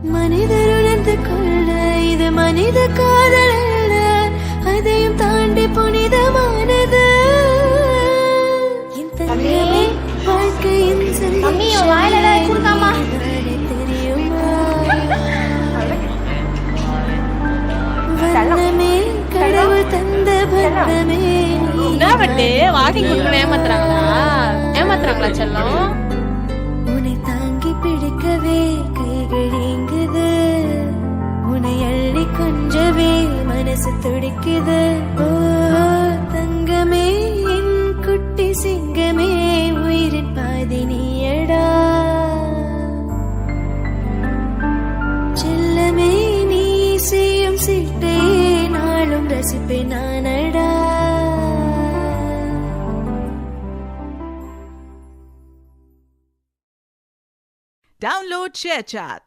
மனிதர் உணர்ந்து கொள்ள இது மனித காதல் அல்ல, அதையும் தாண்டி புனிதமானது. என் தங்கமே வாழ்க்கையின் தெரியுமா? வண்ணமே கடவுள் தந்த பந்தமே. வாக்கிங் ஏமாத்துறாங்களா செல்லம்? உன்னை தாங்கி பிடிக்கவே கைகள் ஏங்குது, உன்னை அள்ளி கொஞ்சவே மனசு துடிக்குது. ஓ தங்கமே என் குட்டி சிங்கமே, உயிரின் பாதி நீயடா. செல்லமே நீ செய்யும் சிட்டே நாளும் ரசிப்பேன் நானடா. Download ShareChat.